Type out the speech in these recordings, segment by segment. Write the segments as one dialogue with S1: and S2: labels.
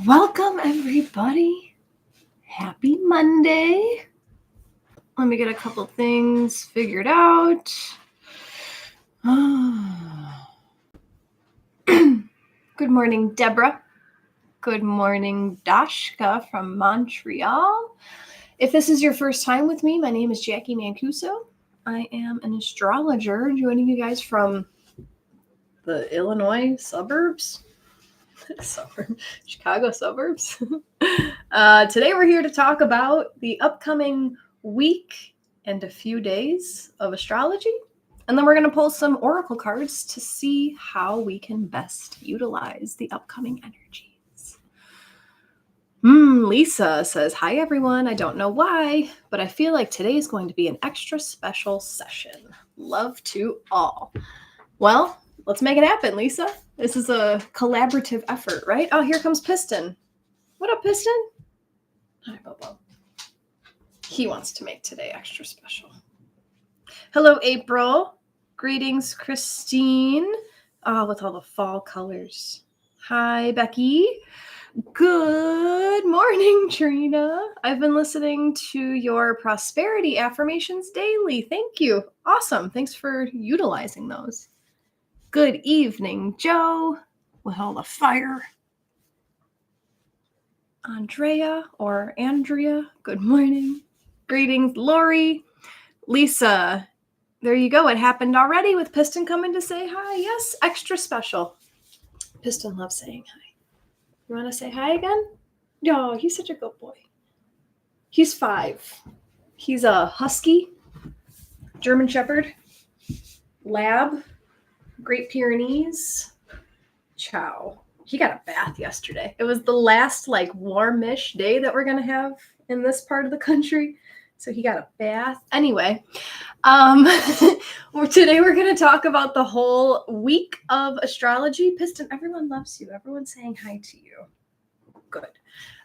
S1: Welcome, everybody. Happy Monday. Let me get a couple things figured out. Good morning, Deborah. Good morning, Dashka from Montreal. If this is your first time with me, my name is Jacqui Mancuso. I am an astrologer joining you guys from the Illinois suburbs. Chicago suburbs. Today we're here to talk about the upcoming week and a few days of astrology. And then we're going to pull some oracle cards to see how we can best utilize the upcoming energies. Lisa says, hi everyone. I don't know why, but I feel like today is going to be an extra special session. Love to all. Well, let's make it happen, Lisa. This is a collaborative effort, right? Oh, here comes Piston. What up, Piston? Hi, Bobo. He wants to make today extra special. Hello, April. Greetings, Christine. Oh, with all the fall colors. Hi, Becky. Good morning, Trina. I've been listening to your prosperity affirmations daily. Thank you. Awesome. Thanks for utilizing those. Good evening, Joe, with all the fire. Andrea, good morning. Greetings, Lori. Lisa, there you go. It happened already with Piston coming to say hi. Yes, extra special. Piston loves saying hi. You want to say hi again? No, he's such a good boy. He's 5. He's a husky, German Shepherd, Lab, Great Pyrenees, Chow. He got a bath yesterday. It was the last warmish day that we're going to have in this part of the country. So he got a bath. Anyway, today we're going to talk about the whole week of astrology. Piston, everyone loves you. Everyone's saying hi to you. Good.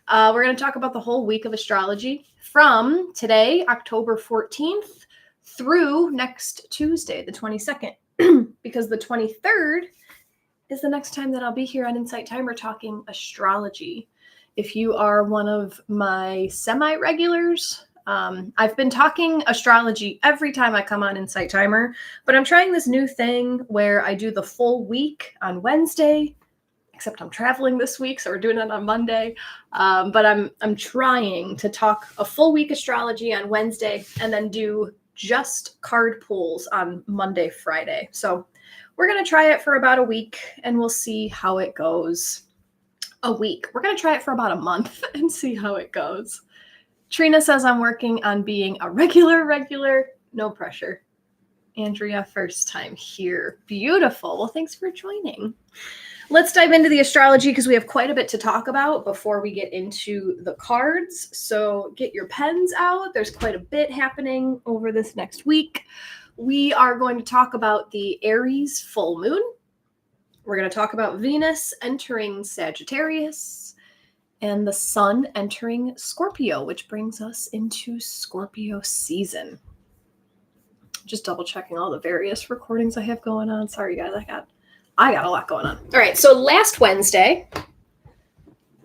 S1: We're going to talk about the whole week of astrology from today, October 14th, through next Tuesday, the 22nd, because the 23rd is the next time that I'll be here on Insight Timer talking astrology. If you are one of my semi-regulars, I've been talking astrology every time I come on Insight Timer, but I'm trying this new thing where I do the full week on Wednesday, except I'm traveling this week, so we're doing it on Monday. But I'm trying to talk a full week astrology on Wednesday and then do just card pulls on Monday, Friday. So we're going to try it for about a week and we'll see how it goes. A week. We're going to try it for about a month and see how it goes. Trina says I'm working on being a regular. No pressure. Andrea, first time here. Beautiful. Well, thanks for joining. Let's dive into the astrology because we have quite a bit to talk about before we get into the cards. So get your pens out. There's quite a bit happening over this next week. We are going to talk about the Aries Full Moon. We're going to talk about Venus entering Sagittarius and the Sun entering Scorpio, which brings us into Scorpio season. Just double checking all the various recordings I have going on. Sorry, guys, I got a lot going on. All right, so last Wednesday,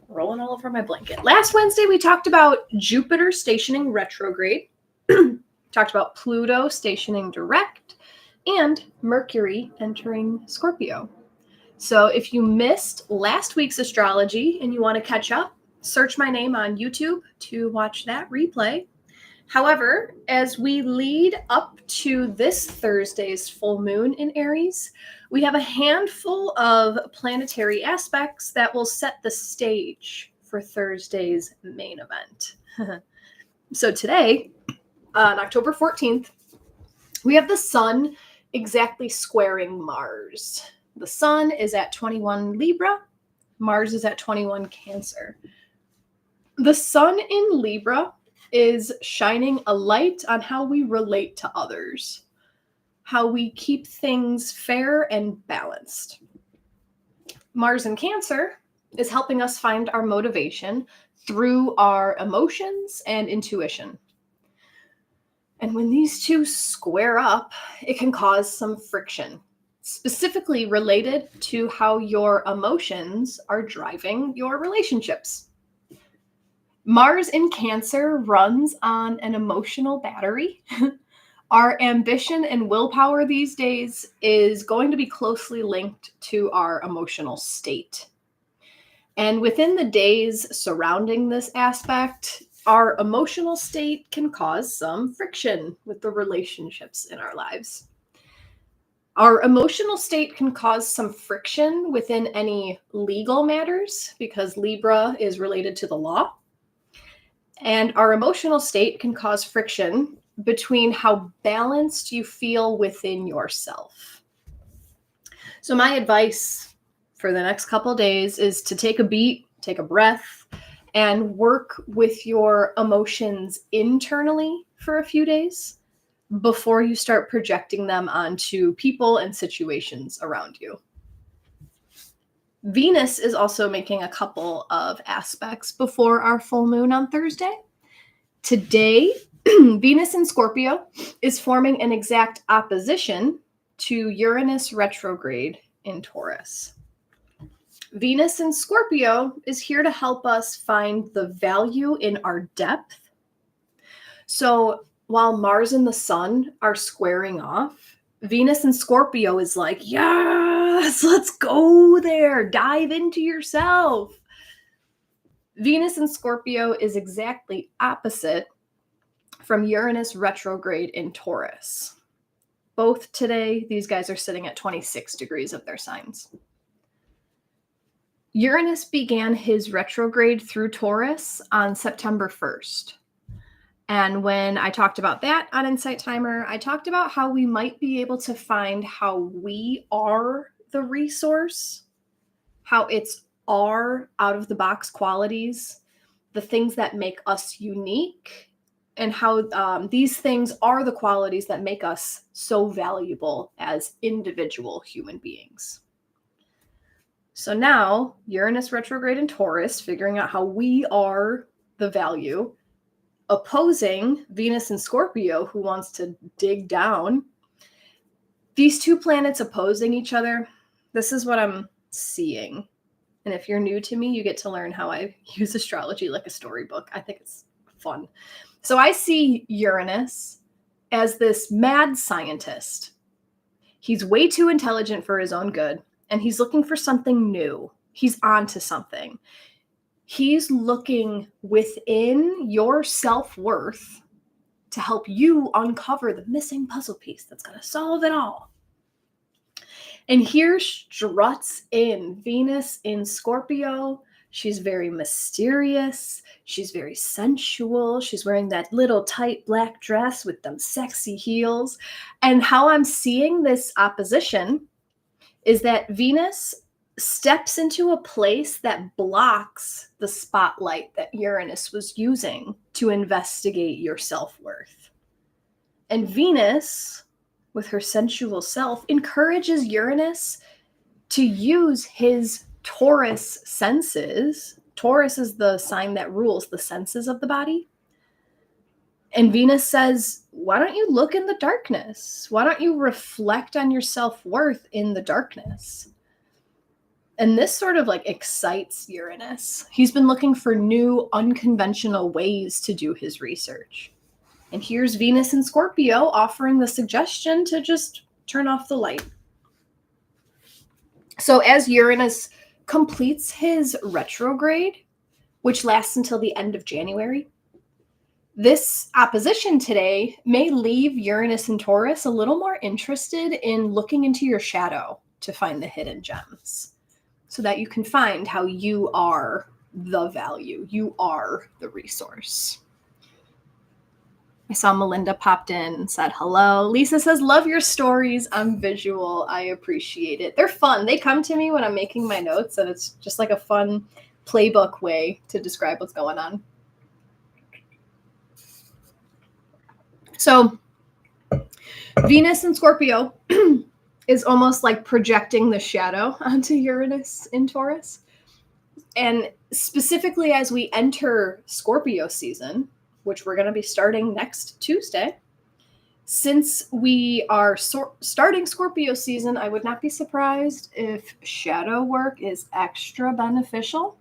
S1: rolling all over my blanket. Last Wednesday, we talked about Jupiter stationing retrograde. Talked about Pluto stationing direct and Mercury entering Scorpio. So if you missed last week's astrology and you want to catch up, search my name on YouTube to watch that replay. However, as we lead up to this Thursday's full moon in Aries, we have a handful of planetary aspects that will set the stage for Thursday's main event. So today, on October 14th, we have the Sun exactly squaring Mars. The Sun is at 21 Libra. Mars is at 21 Cancer. The Sun in Libra is shining a light on how we relate to others, how we keep things fair and balanced. Mars in Cancer is helping us find our motivation through our emotions and intuition. And when these two square up, it can cause some friction. specifically related to how your emotions are driving your relationships. Mars in Cancer runs on an emotional battery. Our ambition and willpower these days is going to be closely linked to our emotional state. And within the days surrounding this aspect, our emotional state can cause some friction with the relationships in our lives. Our emotional state can cause some friction within any legal matters because Libra is related to the law. And our emotional state can cause friction between how balanced you feel within yourself. So my advice for the next couple of days is to take a beat, take a breath, and work with your emotions internally for a few days before you start projecting them onto people and situations around you. Venus is also making a couple of aspects before our full moon on Thursday. Today, Venus in Scorpio is forming an exact opposition to Uranus retrograde in Taurus. Venus in Scorpio is here to help us find the value in our depth. So while Mars and the Sun are squaring off, Venus in Scorpio is like, yes, let's go there. Dive into yourself. Venus in Scorpio is exactly opposite from Uranus retrograde in Taurus. Both today, these guys are sitting at 26 degrees of their signs. Uranus began his retrograde through Taurus on September 1st. And when I talked about that on Insight Timer, I talked about how we might be able to find how we are the resource, how it's our out-of-the-box qualities, the things that make us unique, and how these things are the qualities that make us so valuable as individual human beings. So now, Uranus retrograde in Taurus, figuring out how we are the value, opposing Venus in Scorpio, who wants to dig down. These two planets opposing each other, this is what I'm seeing. And if you're new to me, you get to learn how I use astrology like a storybook. I think it's fun. So I see Uranus as this mad scientist. He's way too intelligent for his own good, and he's looking for something new. He's onto something. He's looking within your self-worth to help you uncover the missing puzzle piece that's going to solve it all. And here struts in Venus in Scorpio. She's very mysterious. She's very sensual. She's wearing that little tight black dress with them sexy heels. And how I'm seeing this opposition is that Venus steps into a place that blocks the spotlight that Uranus was using to investigate your self-worth. And Venus, with her sensual self, encourages Uranus to use his Taurus senses. Taurus is the sign that rules the senses of the body. And Venus says, why don't you look in the darkness? Why don't you reflect on your self-worth in the darkness? And this sort of like excites Uranus. He's been looking for new, unconventional ways to do his research. And here's Venus in Scorpio offering the suggestion to just turn off the light. So as Uranus completes his retrograde, which lasts until the end of January, this opposition today may leave Uranus and Taurus a little more interested in looking into your shadow to find the hidden gems, so that you can find how you are the value, you are the resource. I saw Melinda popped in and said hello. Lisa says, love your stories. I'm visual. I appreciate it. They're fun. They come to me when I'm making my notes, and it's just like a fun playbook way to describe what's going on. So Venus in Scorpio is almost like projecting the shadow onto Uranus in Taurus. And specifically as we enter Scorpio season, which we're going to be starting next Tuesday, Since we are starting Scorpio season, I would not be surprised if shadow work is extra beneficial.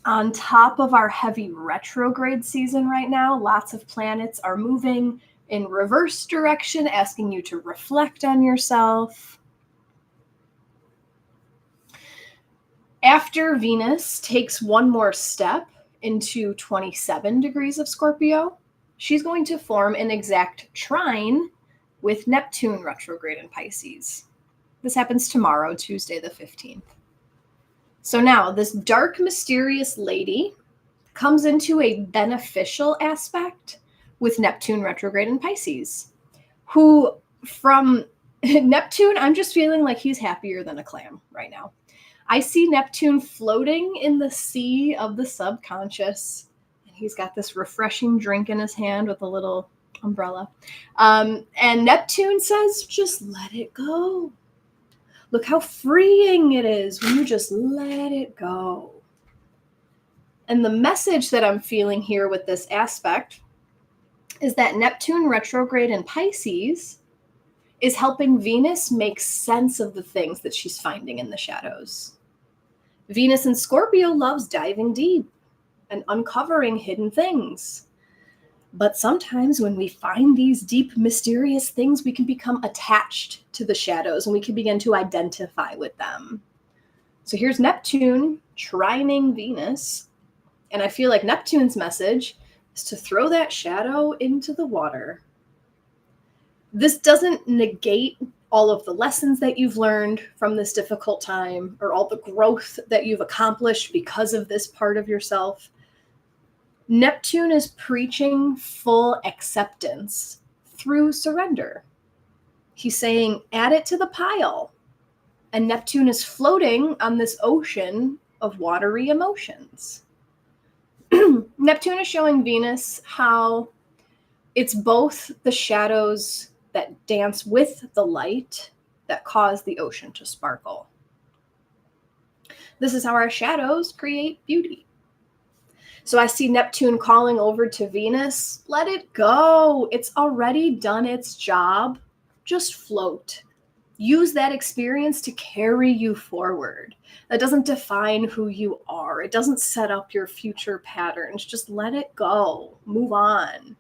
S1: On top of our heavy retrograde season right now, lots of planets are moving in reverse direction, asking you to reflect on yourself. After Venus takes one more step into 27 degrees of Scorpio, she's going to form an exact trine with Neptune retrograde in Pisces. This happens tomorrow, Tuesday the 15th. So now this dark, mysterious lady comes into a beneficial aspect with Neptune retrograde in Pisces, who from Neptune, I'm just feeling like he's happier than a clam right now. I see Neptune floating in the sea of the subconscious. And he's got this refreshing drink in his hand with a little umbrella. And Neptune says, just let it go. Look how freeing it is when you just let it go. And the message that I'm feeling here with this aspect is that Neptune retrograde in Pisces is helping Venus make sense of the things that she's finding in the shadows. Venus in Scorpio loves diving deep and uncovering hidden things. But sometimes when we find these deep, mysterious things, we can become attached to the shadows and we can begin to identify with them. So here's Neptune trining Venus. And I feel like Neptune's message is to throw that shadow into the water. This doesn't negate all of the lessons that you've learned from this difficult time or all the growth that you've accomplished because of this part of yourself. Neptune is preaching full acceptance through surrender. He's saying, add it to the pile. And Neptune is floating on this ocean of watery emotions. Neptune is showing Venus how it's both the shadows that dance with the light that cause the ocean to sparkle. This is how our shadows create beauty. So I see Neptune calling over to Venus, let it go. It's already done its job. Just float. Use that experience to carry you forward. That doesn't define who you are. It doesn't set up your future patterns. Just let it go. Move on.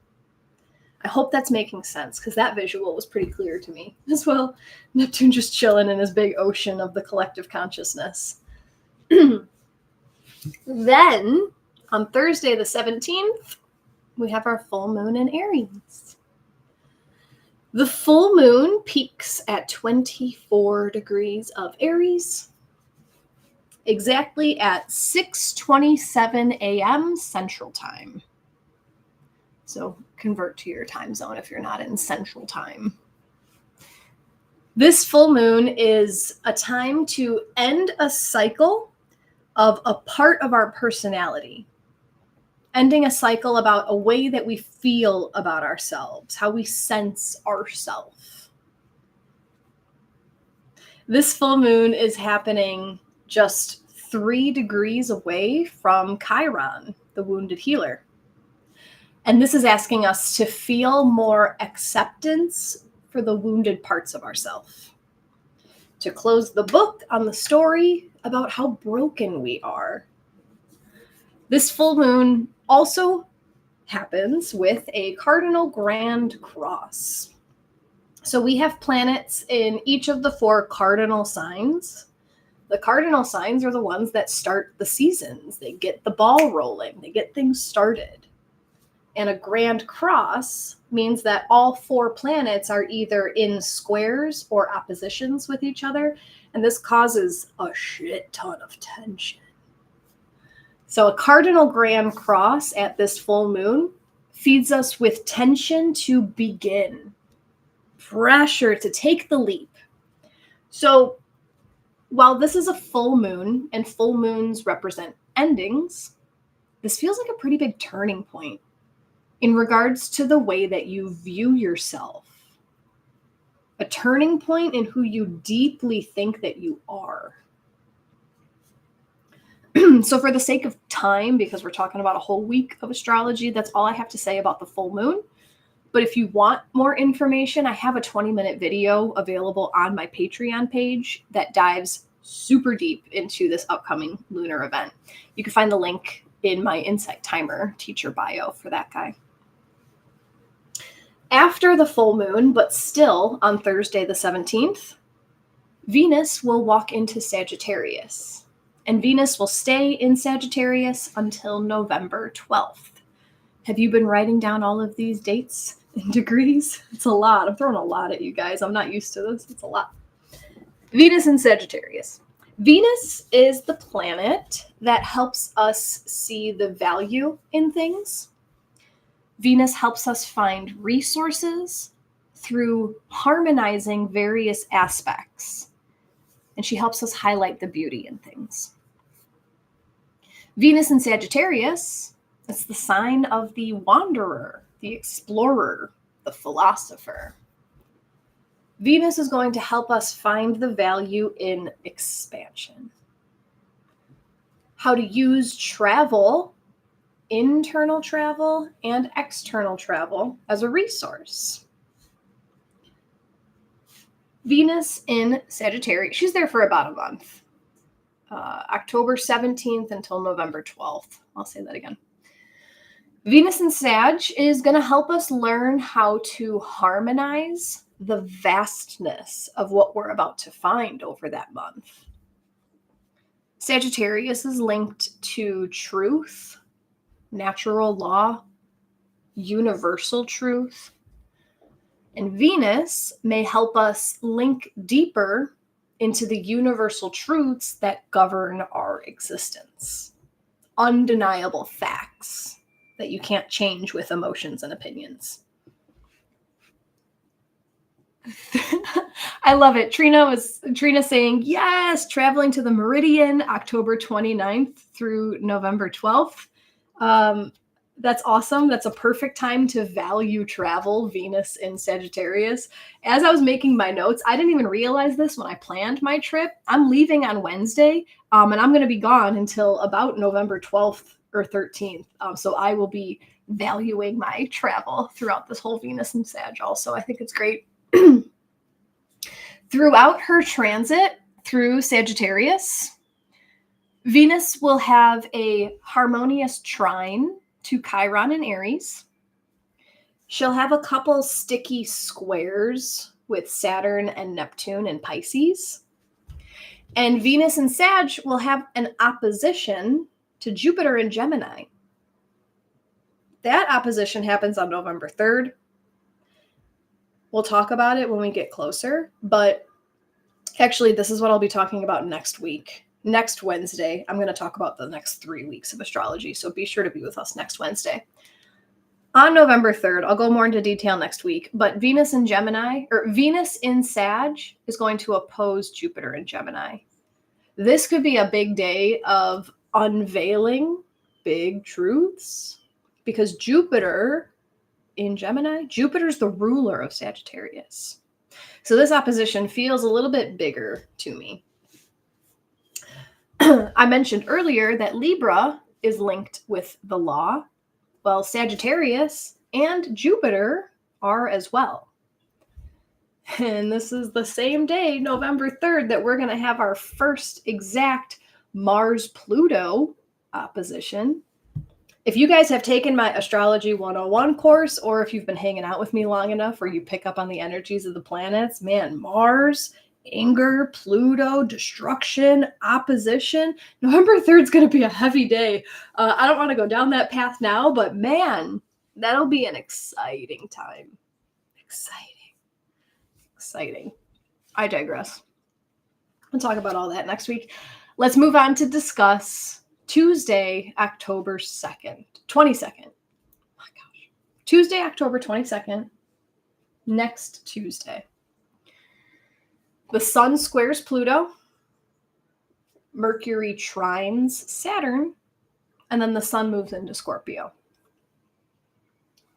S1: I hope that's making sense because that visual was pretty clear to me as well. Neptune just chilling in his big ocean of the collective consciousness. Then on Thursday the 17th, we have our full moon in Aries. The full moon peaks at 24 degrees of Aries, exactly at 6:27 a.m. Central Time. So convert to your time zone if you're not in Central Time. This full moon is a time to end a cycle of a part of our personality. Ending a cycle about a way that we feel about ourselves, how we sense ourselves. This full moon is happening just 3 degrees away from Chiron, the wounded healer. And this is asking us to feel more acceptance for the wounded parts of ourselves. To close the book on the story about how broken we are. This full moon also happens with a cardinal grand cross. So we have planets in each of the 4 cardinal signs. The cardinal signs are the ones that start the seasons. They get the ball rolling. They get things started. And a grand cross means that all 4 planets are either in squares or oppositions with each other. And this causes a shit ton of tension. So a cardinal grand cross at this full moon feeds us with tension to begin, pressure to take the leap. So while this is a full moon and full moons represent endings, this feels like a pretty big turning point in regards to the way that you view yourself. A turning point in who you deeply think that you are. So for the sake of time, because we're talking about a whole week of astrology, that's all I have to say about the full moon. But if you want more information, I have a 20-minute video available on my Patreon page that dives super deep into this upcoming lunar event. You can find the link in my Insight Timer teacher bio for that guy. After the full moon, but still on Thursday the 17th, Venus will walk into Sagittarius. And Venus will stay in Sagittarius until November 12th. Have you been writing down all of these dates in degrees? It's a lot. I'm throwing a lot at you guys. I'm not used to this. It's a lot. Venus in Sagittarius. Venus is the planet that helps us see the value in things. Venus helps us find resources through harmonizing various aspects. And she helps us highlight the beauty in things. Venus in Sagittarius, it's the sign of the wanderer, the explorer, the philosopher. Venus is going to help us find the value in expansion. How to use travel, internal travel and external travel, as a resource. Venus in Sagittarius, she's there for about a month. October 17th until November 12th. I'll say that again. Venus in Sag is going to help us learn how to harmonize the vastness of what we're about to find over that month. Sagittarius is linked to truth, natural law, universal truth. And Venus may help us link deeper into the universal truths that govern our existence. Undeniable facts that you can't change with emotions and opinions. I love it. Trina saying, yes, traveling to the meridian, October 29th through November 12th. That's awesome. That's a perfect time to value travel, Venus in Sagittarius. As I was making my notes, I didn't even realize this when I planned my trip. I'm leaving on Wednesday, and I'm going to be gone until about November 12th or 13th. So I will be valuing my travel throughout this whole Venus and Sag also. I think it's great. Throughout her transit through Sagittarius, Venus will have a harmonious trine to Chiron and Aries. She'll have a couple sticky squares with Saturn and Neptune and Pisces. And Venus and Sag will have an opposition to Jupiter and Gemini. That opposition happens on November 3rd. We'll talk about it when we get closer, but actually this is what I'll be talking about next week. Next Wednesday, I'm going to talk about the next 3 weeks of astrology, so be sure to be with us next Wednesday. On November 3rd, I'll go more into detail next week, but Venus in Sag is going to oppose Jupiter in Gemini. This could be a big day of unveiling big truths, because Jupiter in Gemini, Jupiter's the ruler of Sagittarius. So this opposition feels a little bit bigger to me. I mentioned earlier that Libra is linked with the law. Well, Sagittarius and Jupiter are as well. And this is the same day, November 3rd, that we're going to have our first exact Mars-Pluto opposition. If you guys have taken my Astrology 101 course, or if you've been hanging out with me long enough where you pick up on the energies of the planets, man, Mars, anger, Pluto, destruction, opposition. November 3rd is going to be a heavy day. I don't want to go down that path now, but man, that'll be an exciting time. Exciting. I digress. We'll talk about all that next week. Let's move on to discuss Tuesday, October 22nd. Oh my gosh. Tuesday, October 22nd. Next Tuesday. The Sun squares Pluto, Mercury trines Saturn, and then the Sun moves into Scorpio.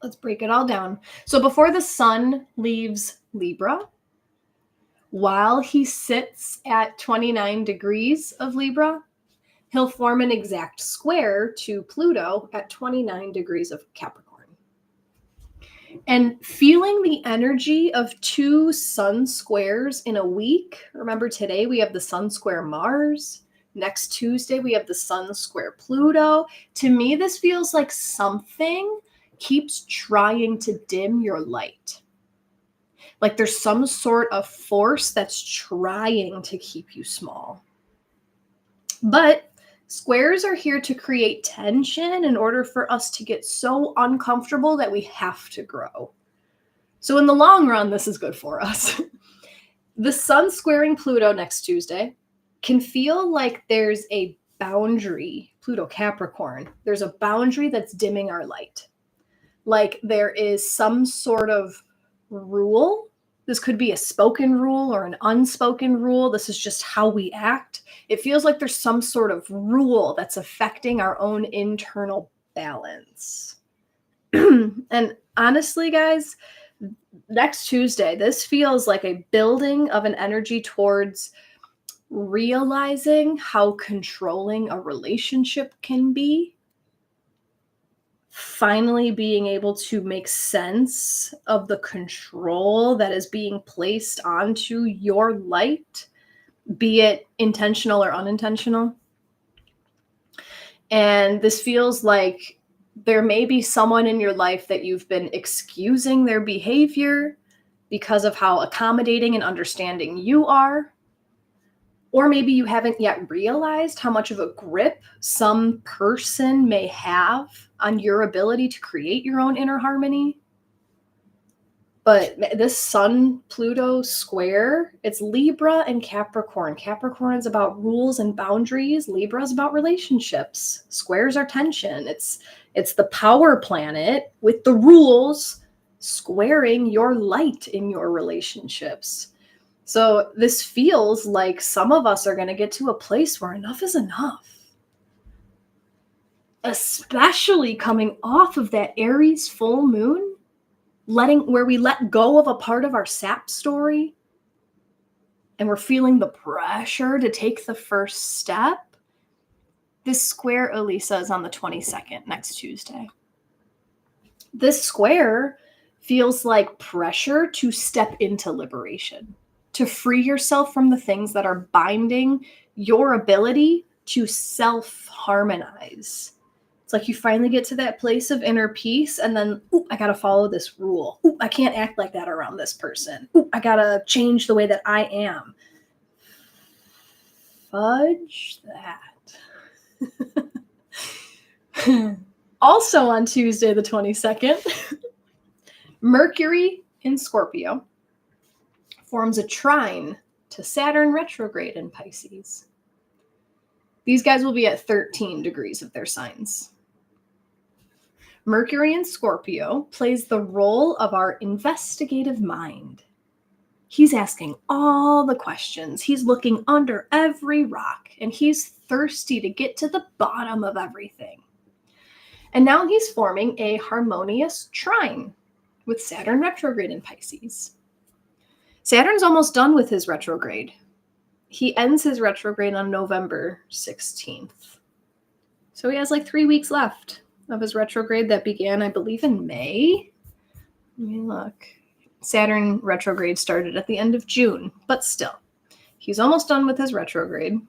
S1: Let's break it all down. So before the Sun leaves Libra, while he sits at 29 degrees of Libra, he'll form an exact square to Pluto at 29 degrees of Capricorn. And feeling the energy of 2 sun squares in a week. Remember, today we have the sun square Mars. Next Tuesday, we have the sun square Pluto. To me, this feels like something keeps trying to dim your light. Like there's some sort of force that's trying to keep you small. But squares are here to create tension in order for us to get so uncomfortable that we have to grow. So in the long run, this is good for us. The sun squaring Pluto next Tuesday can feel like there's a boundary, Pluto Capricorn, there's a boundary that's dimming our light. Like there is some sort of rule. This could be a spoken rule or an unspoken rule. This is just how we act. It feels like there's some sort of rule that's affecting our own internal balance. And honestly, guys, next Tuesday, this feels like a building of an energy towards realizing how controlling a relationship can be. Finally being able to make sense of the control that is being placed onto your light, be it intentional or unintentional. And this feels like there may be someone in your life that you've been excusing their behavior because of how accommodating and understanding you are. Or maybe you haven't yet realized how much of a grip some person may have on your ability to create your own inner harmony. But this Sun-Pluto square, it's Libra and Capricorn. Capricorn is about rules and boundaries. Libra is about relationships. Squares are tension. It's the power planet with the rules squaring your light in your relationships. So this feels like some of us are going to get to a place where enough is enough. Especially coming off of that Aries full moon, where we let go of a part of our sap story and we're feeling the pressure to take the first step. This square, Elisa, is on the 22nd, next Tuesday. This square feels like pressure to step into liberation, to free yourself from the things that are binding your ability to self-harmonize. It's like you finally get to that place of inner peace and then, I got to follow this rule. I can't act like that around this person. I got to change the way that I am. Fudge that. Also on Tuesday, the 22nd, Mercury in Scorpio forms a trine to Saturn retrograde in Pisces. These guys will be at 13 degrees of their signs. Mercury in Scorpio plays the role of our investigative mind. He's asking all the questions. He's looking under every rock, and he's thirsty to get to the bottom of everything. And now he's forming a harmonious trine with Saturn retrograde in Pisces. Saturn's almost done with his retrograde. He ends his retrograde on November 16th. So he has like 3 weeks left of his retrograde that began, I believe, in May. Let me look. Saturn retrograde started at the end of June, but still, he's almost done with his retrograde.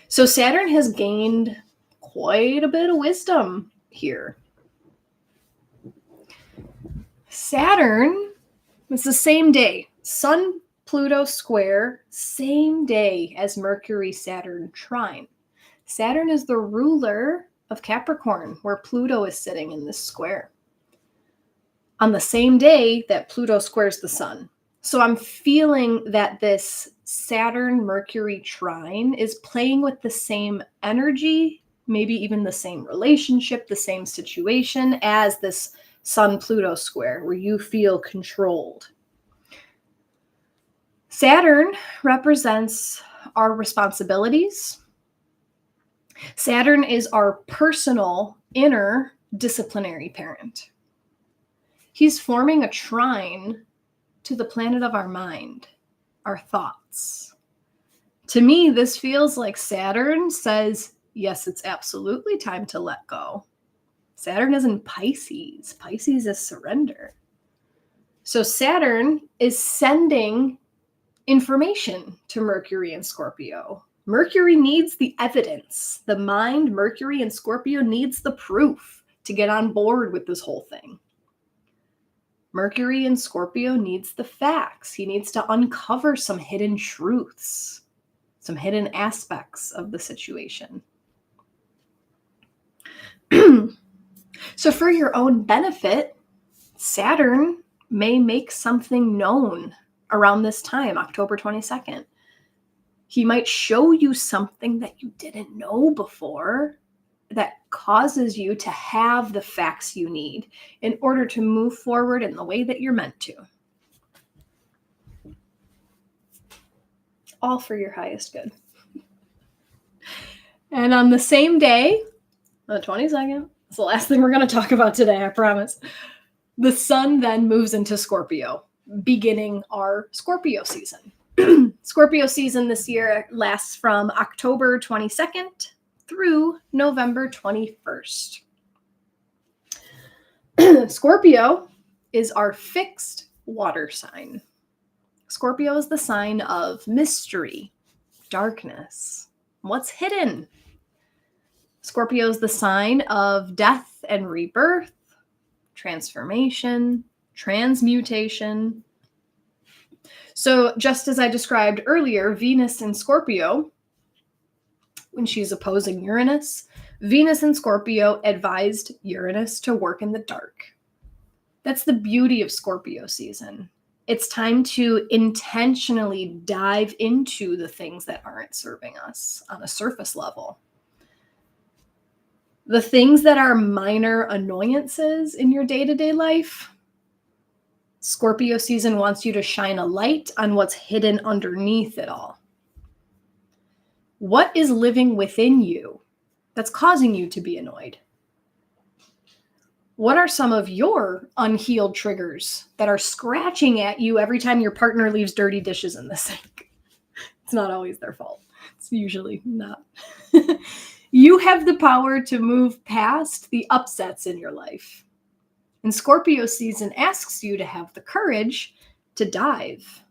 S1: So Saturn has gained quite a bit of wisdom here. Saturn, it's the same day, Sun-Pluto square, same day as Mercury-Saturn trine. Saturn is the ruler of Capricorn, where Pluto is sitting in this square, on the same day that Pluto squares the sun. So I'm feeling that this Saturn-Mercury trine is playing with the same energy, maybe even the same relationship, the same situation as this Sun-Pluto square, where you feel controlled. Saturn represents our responsibilities. Saturn is our personal inner disciplinary parent. He's forming a trine to the planet of our mind, our thoughts. To me, this feels like Saturn says, yes, it's absolutely time to let go. Saturn is in Pisces. Pisces is surrender. So Saturn is sending information to Mercury and Scorpio. Mercury needs the evidence. The mind, Mercury and Scorpio, needs the proof to get on board with this whole thing. Mercury and Scorpio needs the facts. He needs to uncover some hidden truths, some hidden aspects of the situation. So for your own benefit, Saturn may make something known around this time, October 22nd. He might show you something that you didn't know before that causes you to have the facts you need in order to move forward in the way that you're meant to. All for your highest good. And on the same day, the 22nd, it's the last thing we're going to talk about today, I promise. The sun then moves into Scorpio, beginning our Scorpio season. Scorpio season this year lasts from October 22nd through November 21st. Scorpio is our fixed water sign. Scorpio is the sign of mystery, darkness, what's hidden. Scorpio is the sign of death and rebirth, transformation, transmutation. So just as I described earlier, Venus in Scorpio, when she's opposing Uranus, Venus in Scorpio advised Uranus to work in the dark. That's the beauty of Scorpio season. It's time to intentionally dive into the things that aren't serving us on a surface level. The things that are minor annoyances in your day-to-day life, Scorpio season wants you to shine a light on what's hidden underneath it all. What is living within you that's causing you to be annoyed? What are some of your unhealed triggers that are scratching at you every time your partner leaves dirty dishes in the sink? It's not always their fault. It's usually not. You have the power to move past the upsets in your life. And Scorpio season asks you to have the courage to dive,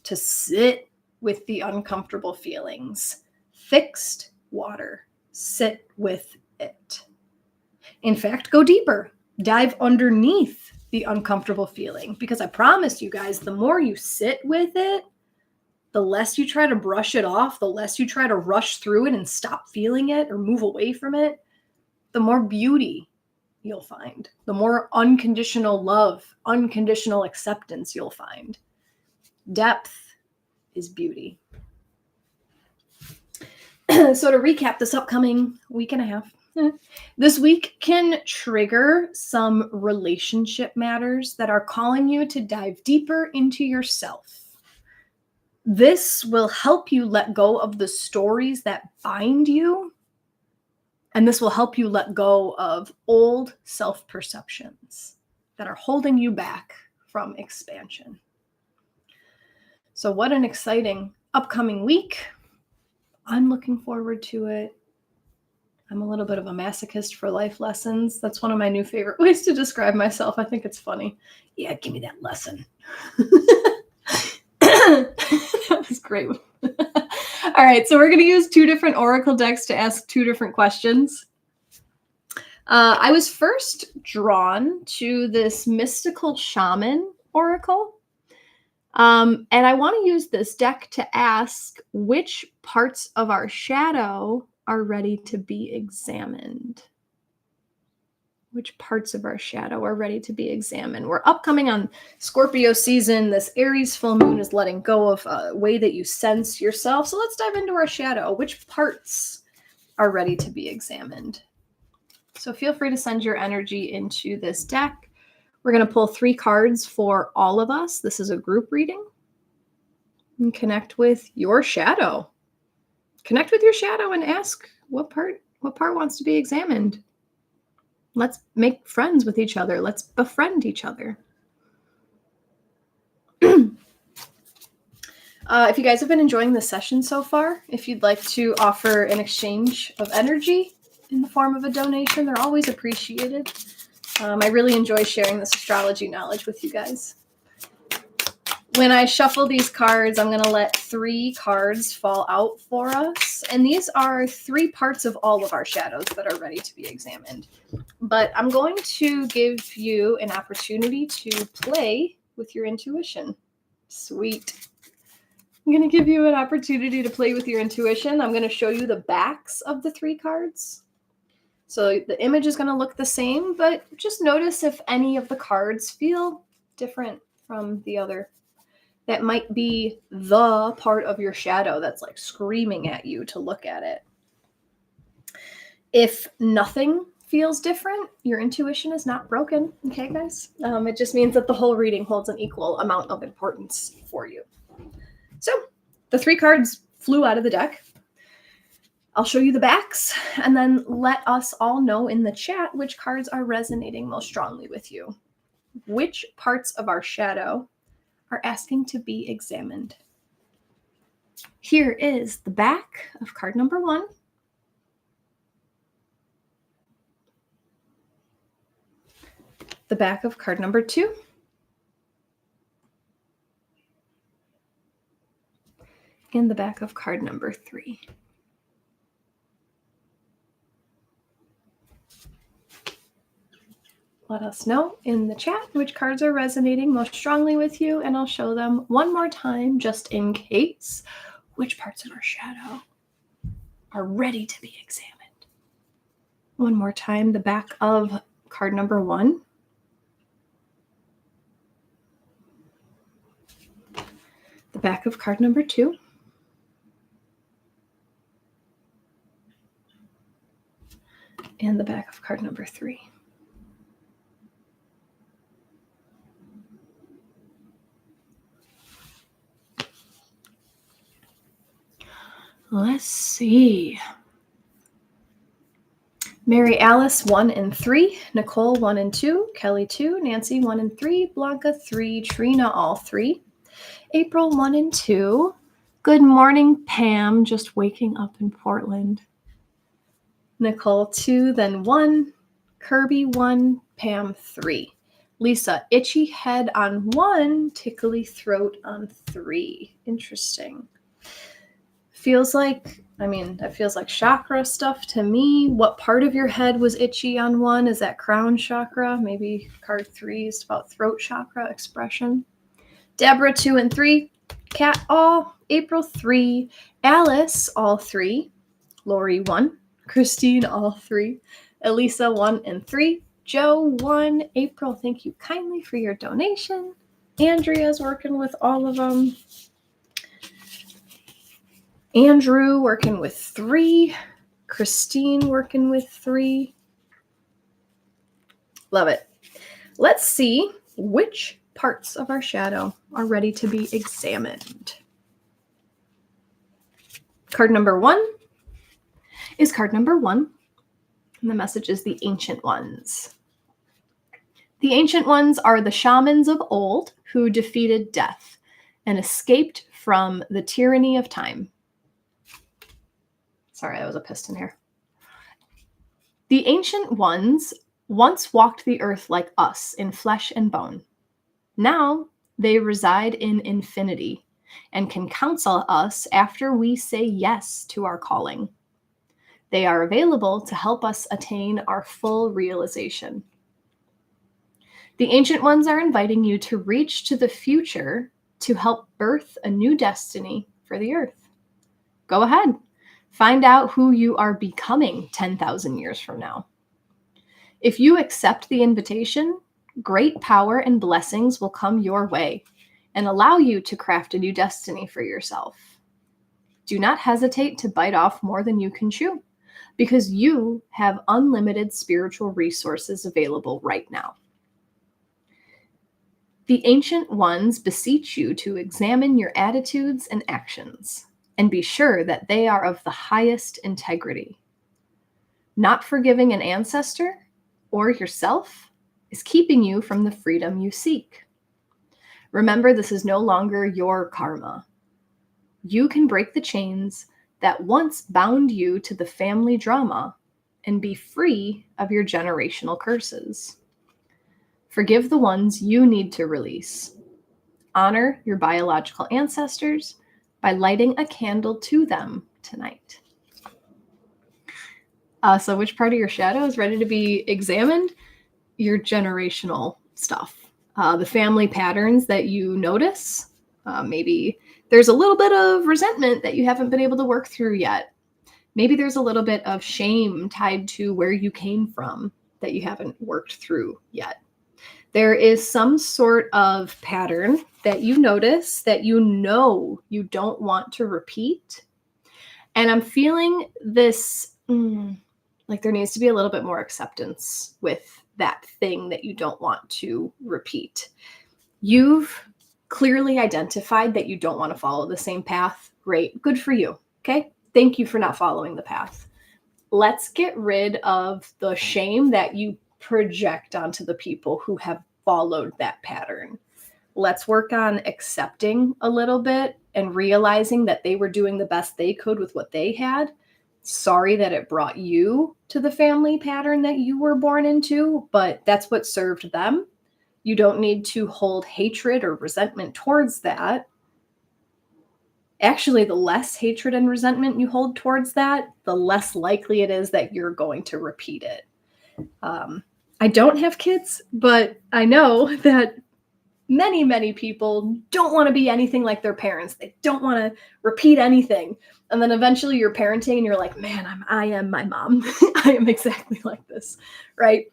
S1: to sit with the uncomfortable feelings. Fixed water. Sit with it. In fact, go deeper. Dive underneath the uncomfortable feeling. Because I promise you guys, the more you sit with it, the less you try to brush it off, the less you try to rush through it and stop feeling it or move away from it, the more beauty you'll find. The more unconditional love, unconditional acceptance you'll find. Depth is beauty. So to recap this upcoming week and a half, this week can trigger some relationship matters that are calling you to dive deeper into yourself. This will help you let go of the stories that bind you, and this will help you let go of old self-perceptions that are holding you back from expansion. So what an exciting upcoming week. I'm looking forward to it. I'm a little bit of a masochist for life lessons. That's one of my new favorite ways to describe myself. I think it's funny. Yeah, give me that lesson. That was great. All right, so we're going to use two different oracle decks to ask two different questions. I was first drawn to this mystical shaman oracle. And I want to use this deck to ask which parts of our shadow are ready to be examined. Which parts of our shadow are ready to be examined? We're upcoming on Scorpio season. This Aries full moon is letting go of a way that you sense yourself. So let's dive into our shadow. Which parts are ready to be examined? So feel free to send your energy into this deck. We're going to pull 3 cards for all of us. This is a group reading. And connect with your shadow. Connect with your shadow and ask what part wants to be examined. Let's make friends with each other. Let's befriend each other. If you guys have been enjoying the session so far, if you'd like to offer an exchange of energy, in the form of a donation. They're always appreciated. I really enjoy sharing this astrology knowledge with you guys. When I shuffle these cards, I'm going to let 3 cards fall out for us. And these are 3 parts of all of our shadows that are ready to be examined. But I'm going to give you an opportunity to play with your intuition. Sweet. I'm going to give you an opportunity to play with your intuition. I'm going to show you the backs of the 3 cards. So the image is going to look the same, but just notice if any of the cards feel different from the other. That might be the part of your shadow that's like screaming at you to look at it. If nothing feels different, your intuition is not broken. Okay, guys? It just means that the whole reading holds an equal amount of importance for you. So the 3 cards flew out of the deck. I'll show you the backs and then let us all know in the chat which cards are resonating most strongly with you. Which parts of our shadow are asking to be examined. Here is the back of card number 1. The back of card number 2. And the back of card number 3. Let us know in the chat which cards are resonating most strongly with you, and I'll show them one more time just in case which parts of our shadow are ready to be examined. One more time, the back of card number 1. The back of card number 2. And the back of card number 3. Let's see. Mary Alice 1 and 3, Nicole 1 and 2, Kelly 2, Nancy 1 and 3, Blanca 3, Trina all 3, April 1 and 2. Good morning, Pam, just waking up in Portland. Nicole 2, then 1, Kirby 1, Pam 3. Lisa, itchy head on 1, tickly throat on 3. Interesting. Feels like, that feels like chakra stuff to me. What part of your head was itchy on 1? Is that crown chakra? Maybe card 3 is about throat chakra expression. Deborah 2 and 3, Kat all, April 3, Alice all 3, Lori 1, Christine all 3, Elisa 1 and 3, Joe 1, April, thank you kindly for your donation. Andrea's working with all of them. Andrew working with 3. Christine working with 3. Love it. Let's see which parts of our shadow are ready to be examined. Card number 1 is card number 1. And the message is the Ancient Ones. The Ancient Ones are the shamans of old who defeated death and escaped from the tyranny of time. Sorry, that was a piston here. The Ancient Ones once walked the earth like us in flesh and bone. Now they reside in infinity and can counsel us after we say yes to our calling. They are available to help us attain our full realization. The Ancient Ones are inviting you to reach to the future to help birth a new destiny for the earth. Go ahead. Find out who you are becoming 10,000 years from now. If you accept the invitation, great power and blessings will come your way and allow you to craft a new destiny for yourself. Do not hesitate to bite off more than you can chew, because you have unlimited spiritual resources available right now. The Ancient Ones beseech you to examine your attitudes and actions, and be sure that they are of the highest integrity. Not forgiving an ancestor or yourself is keeping you from the freedom you seek. Remember, this is no longer your karma. You can break the chains that once bound you to the family drama and be free of your generational curses. Forgive the ones you need to release. Honor your biological ancestors by lighting a candle to them tonight. So which part of your shadow is ready to be examined? Your generational stuff. The family patterns that you notice. Maybe there's a little bit of resentment that you haven't been able to work through yet. Maybe there's a little bit of shame tied to where you came from that you haven't worked through yet. There is some sort of pattern that you notice that you know you don't want to repeat. And I'm feeling this, like there needs to be a little bit more acceptance with that thing that you don't want to repeat. You've clearly identified that you don't want to follow the same path. Great. Good for you. Okay. Thank you for not following the path. Let's get rid of the shame that you project onto the people who have followed that pattern. Let's work on accepting a little bit and realizing that they were doing the best they could with what they had. Sorry that it brought you to the family pattern that you were born into, but that's what served them. You don't need to hold hatred or resentment towards that. Actually, the less hatred and resentment you hold towards that, the less likely it is that you're going to repeat it. I don't have kids, but I know that many, many people don't want to be anything like their parents. They don't want to repeat anything. And then eventually you're parenting and you're like, man, I am my mom. I am exactly like this, right?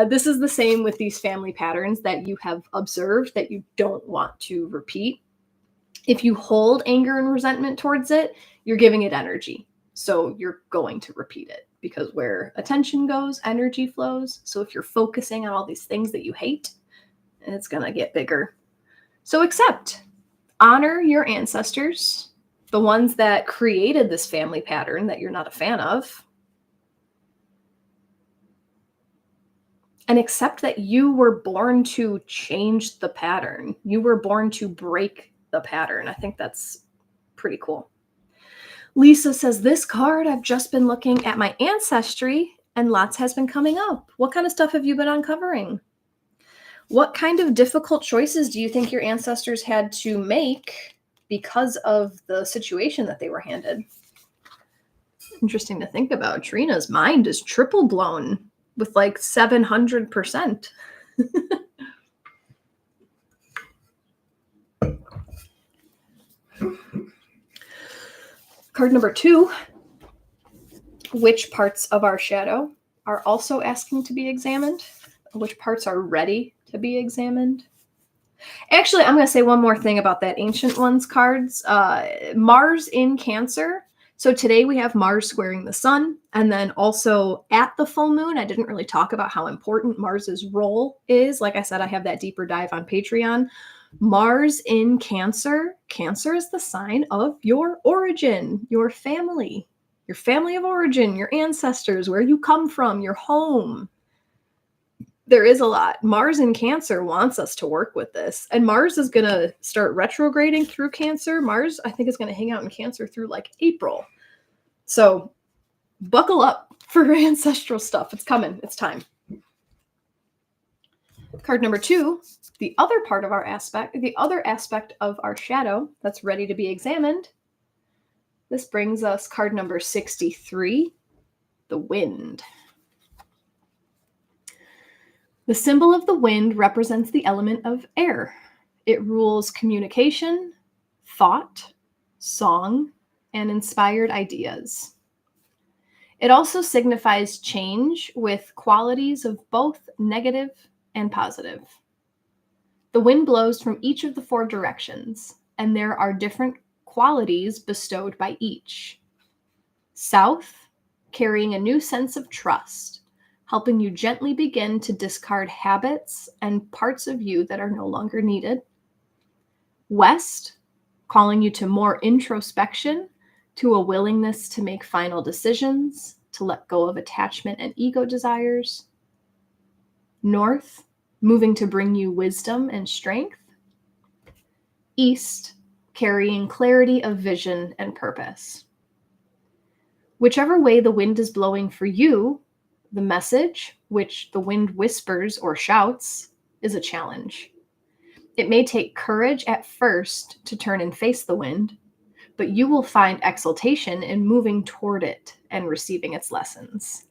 S1: This is the same with these family patterns that you have observed that you don't want to repeat. If you hold anger and resentment towards it, you're giving it energy. So you're going to repeat it because where attention goes, energy flows. So if you're focusing on all these things that you hate, it's going to get bigger. So accept, honor your ancestors, the ones that created this family pattern that you're not a fan of, and accept that you were born to change the pattern. You were born to break the pattern. I think that's pretty cool. Lisa says, this card, I've just been looking at my ancestry and lots has been coming up. What kind of stuff have you been uncovering? What kind of difficult choices do you think your ancestors had to make because of the situation that they were handed? Interesting to think about. Trina's mind is triple blown with like 700%. Card number 2. Which parts of our shadow are also asking to be examined? Which parts are ready to be examined? Actually, I'm going to say one more thing about that Ancient Ones cards. Mars in Cancer. So today we have Mars squaring the sun. And then also at the full moon, I didn't really talk about how important Mars's role is. Like I said, I have that deeper dive on Patreon. Mars in Cancer. Cancer is the sign of your origin, your family of origin, your ancestors, where you come from, your home. There is a lot. Mars in Cancer wants us to work with this. And Mars is going to start retrograding through Cancer. Mars, I think, is going to hang out in Cancer through like April. So buckle up for ancestral stuff. It's coming. It's time. Card number 2, the other part of our aspect, the other aspect of our shadow that's ready to be examined. This brings us card number 63, the wind. The symbol of the wind represents the element of air. It rules communication, thought, song, and inspired ideas. It also signifies change with qualities of both negative and positive. The wind blows from each of the 4 directions, and there are different qualities bestowed by each. South, carrying a new sense of trust, helping you gently begin to discard habits and parts of you that are no longer needed. West, calling you to more introspection, to a willingness to make final decisions, to let go of attachment and ego desires. North, moving to bring you wisdom and strength. East, carrying clarity of vision and purpose. Whichever way the wind is blowing for you, the message, which the wind whispers or shouts, is a challenge. It may take courage at first to turn and face the wind, but you will find exultation in moving toward it and receiving its lessons.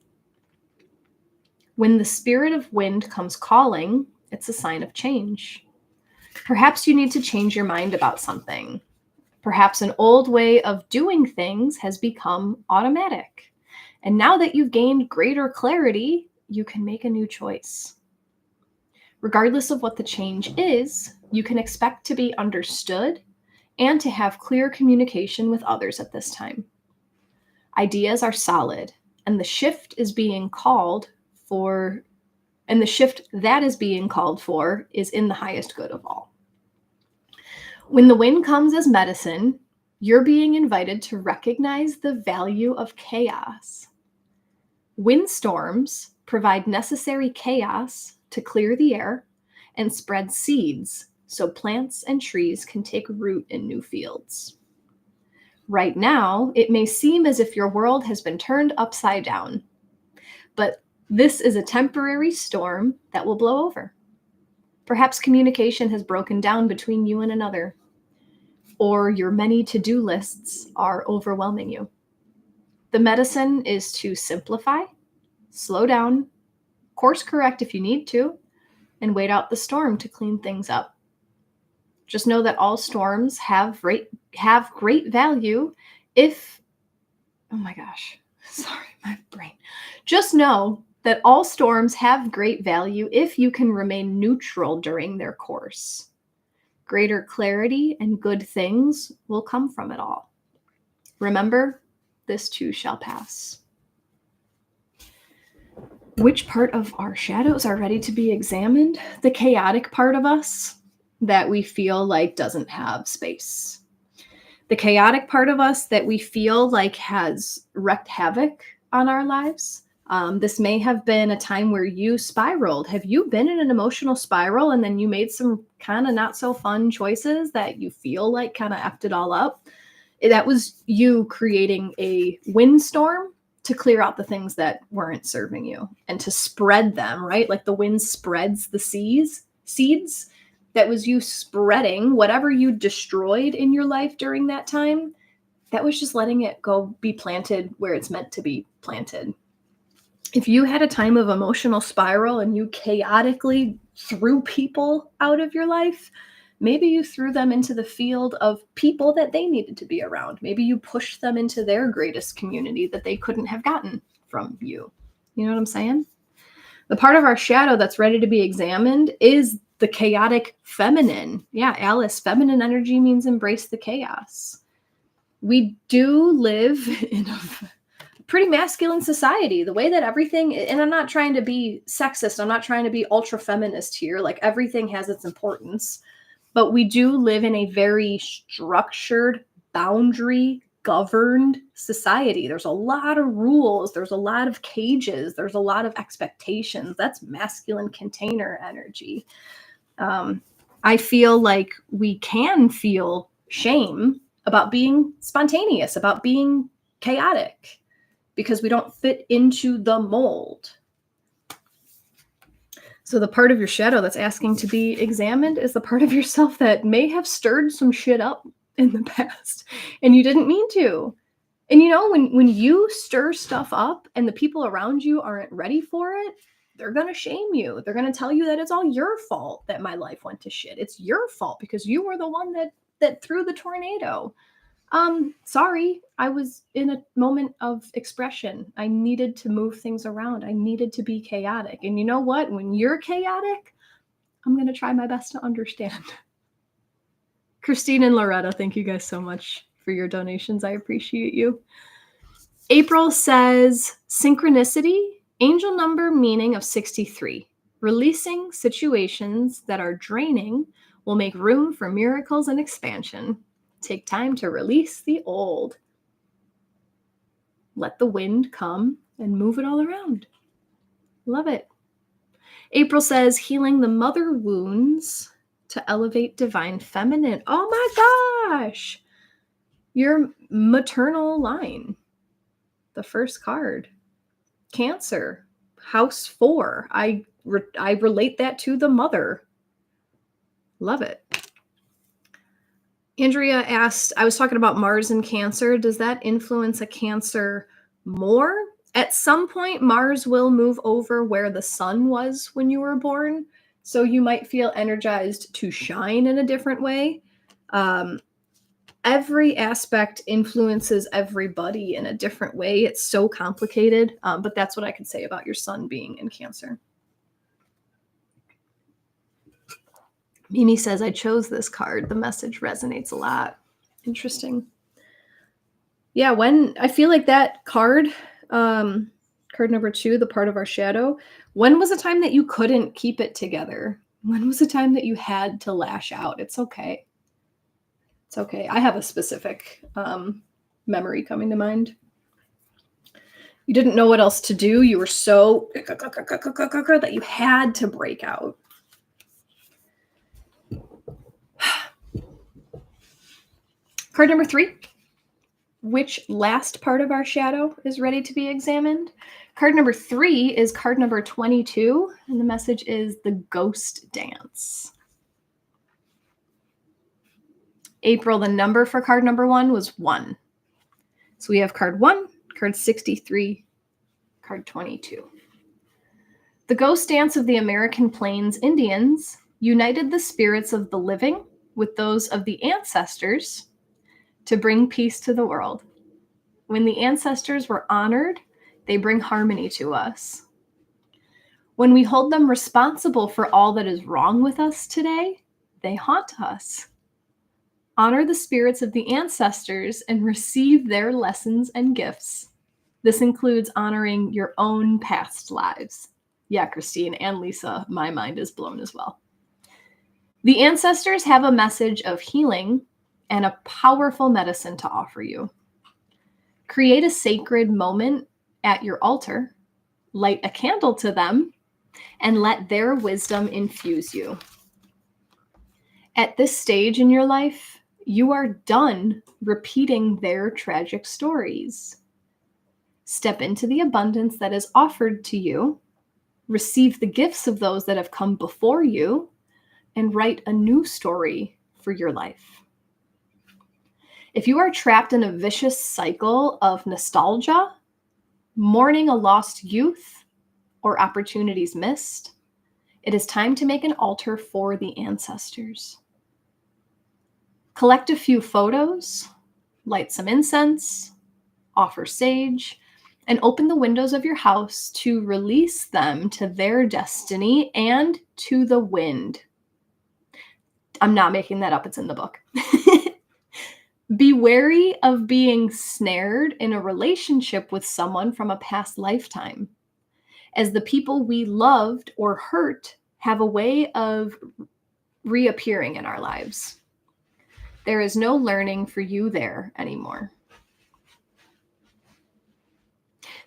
S1: When the spirit of wind comes calling, it's a sign of change. Perhaps you need to change your mind about something. Perhaps an old way of doing things has become automatic. And now that you've gained greater clarity, you can make a new choice. Regardless of what the change is, you can expect to be understood and to have clear communication with others at this time. Ideas are solid, and the shift that is being called for is in the highest good of all. When the wind comes as medicine, you're being invited to recognize the value of chaos. Windstorms provide necessary chaos to clear the air and spread seeds so plants and trees can take root in new fields. Right now, it may seem as if your world has been turned upside down, but this is a temporary storm that will blow over. Perhaps communication has broken down between you and another, or your many to-do lists are overwhelming you. The medicine is to simplify, slow down, course correct if you need to, and wait out the storm to clean things up. Just know that all storms have great value if, oh my gosh, sorry, my brain. Just know that all storms have great value if you can remain neutral during their course. Greater clarity and good things will come from it all. Remember, this too shall pass. Which part of our shadows are ready to be examined? The chaotic part of us that we feel like doesn't have space. The chaotic part of us that we feel like has wreaked havoc on our lives. This may have been a time where you spiraled. Have you been in an emotional spiral and then you made some kind of not so fun choices that you feel like kind of effed it all up? That was you creating a windstorm to clear out the things that weren't serving you and to spread them, right? Like the wind spreads the seeds. That was you spreading whatever you destroyed in your life during that time. That was just letting it go be planted where it's meant to be planted. If you had a time of emotional spiral and you chaotically threw people out of your life, maybe you threw them into the field of people that they needed to be around. Maybe you pushed them into their greatest community that they couldn't have gotten from you. You know what I'm saying? The part of our shadow that's ready to be examined is the chaotic feminine. Yeah, Alice, feminine energy means embrace the chaos. We do live in a pretty masculine society. The way that everything, and I'm not trying to be sexist, I'm not trying to be ultra feminist here. Like everything has its importance. But we do live in a very structured, boundary governed society. There's a lot of rules. There's a lot of cages. There's a lot of expectations. That's masculine container energy. I feel like we can feel shame about being spontaneous, about being chaotic, because we don't fit into the mold. So the part of your shadow that's asking to be examined is the part of yourself that may have stirred some shit up in the past and you didn't mean to. And you know, when you stir stuff up and the people around you aren't ready for it, they're going to shame you. They're going to tell you that it's all your fault that my life went to shit. It's your fault because you were the one that threw the tornado. Sorry, I was in a moment of expression. I needed to move things around. I needed to be chaotic. And you know what? When you're chaotic, I'm going to try my best to understand. Christine and Loretta, thank you guys so much for your donations. I appreciate you. April says, synchronicity, angel number meaning of 63. Releasing situations that are draining will make room for miracles and expansion. Take time to release the old. Let the wind come and move it all around. Love it. April says, healing the mother wounds to elevate divine feminine. Oh my gosh. Your maternal line. the first card. Cancer, house 4. I relate that to the mother. Love it. Andrea asked, I was talking about Mars and Cancer. Does that influence a Cancer more? At some point, Mars will move over where the sun was when you were born. So you might feel energized to shine in a different way. Every aspect influences everybody in a different way. It's so complicated, but that's what I could say about your sun being in Cancer. Mimi says, I chose this card. The message resonates a lot. Interesting. Yeah, when I feel like that card, card number 2, the part of our shadow, when was a time that you couldn't keep it together? When was a time that you had to lash out? It's okay. It's okay. I have a specific memory coming to mind. You didn't know what else to do. You were so that you had to break out. Card number 3. Which last part of our shadow is ready to be examined? Card number 3 is card number 22, and the message is the ghost dance. April, the number for card number 1 was 1. So we have card 1, card 63, card 22. The ghost dance of the American Plains Indians united the spirits of the living with those of the ancestors to bring peace to the world. When the ancestors were honored, they bring harmony to us. When we hold them responsible for all that is wrong with us today, they haunt us. Honor the spirits of the ancestors and receive their lessons and gifts. This includes honoring your own past lives. Yeah, Christine and Lisa, my mind is blown as well. The ancestors have a message of healing and a powerful medicine to offer you. Create a sacred moment at your altar, light a candle to them, and let their wisdom infuse you. At this stage in your life, you are done repeating their tragic stories. Step into the abundance that is offered to you, receive the gifts of those that have come before you, and write a new story for your life. If you are trapped in a vicious cycle of nostalgia, mourning a lost youth, or opportunities missed, it is time to make an altar for the ancestors. Collect a few photos, light some incense, offer sage, and open the windows of your house to release them to their destiny and to the wind. I'm not making that up, it's in the book. Be wary of being snared in a relationship with someone from a past lifetime, as the people we loved or hurt have a way of reappearing in our lives. There is no learning for you there anymore.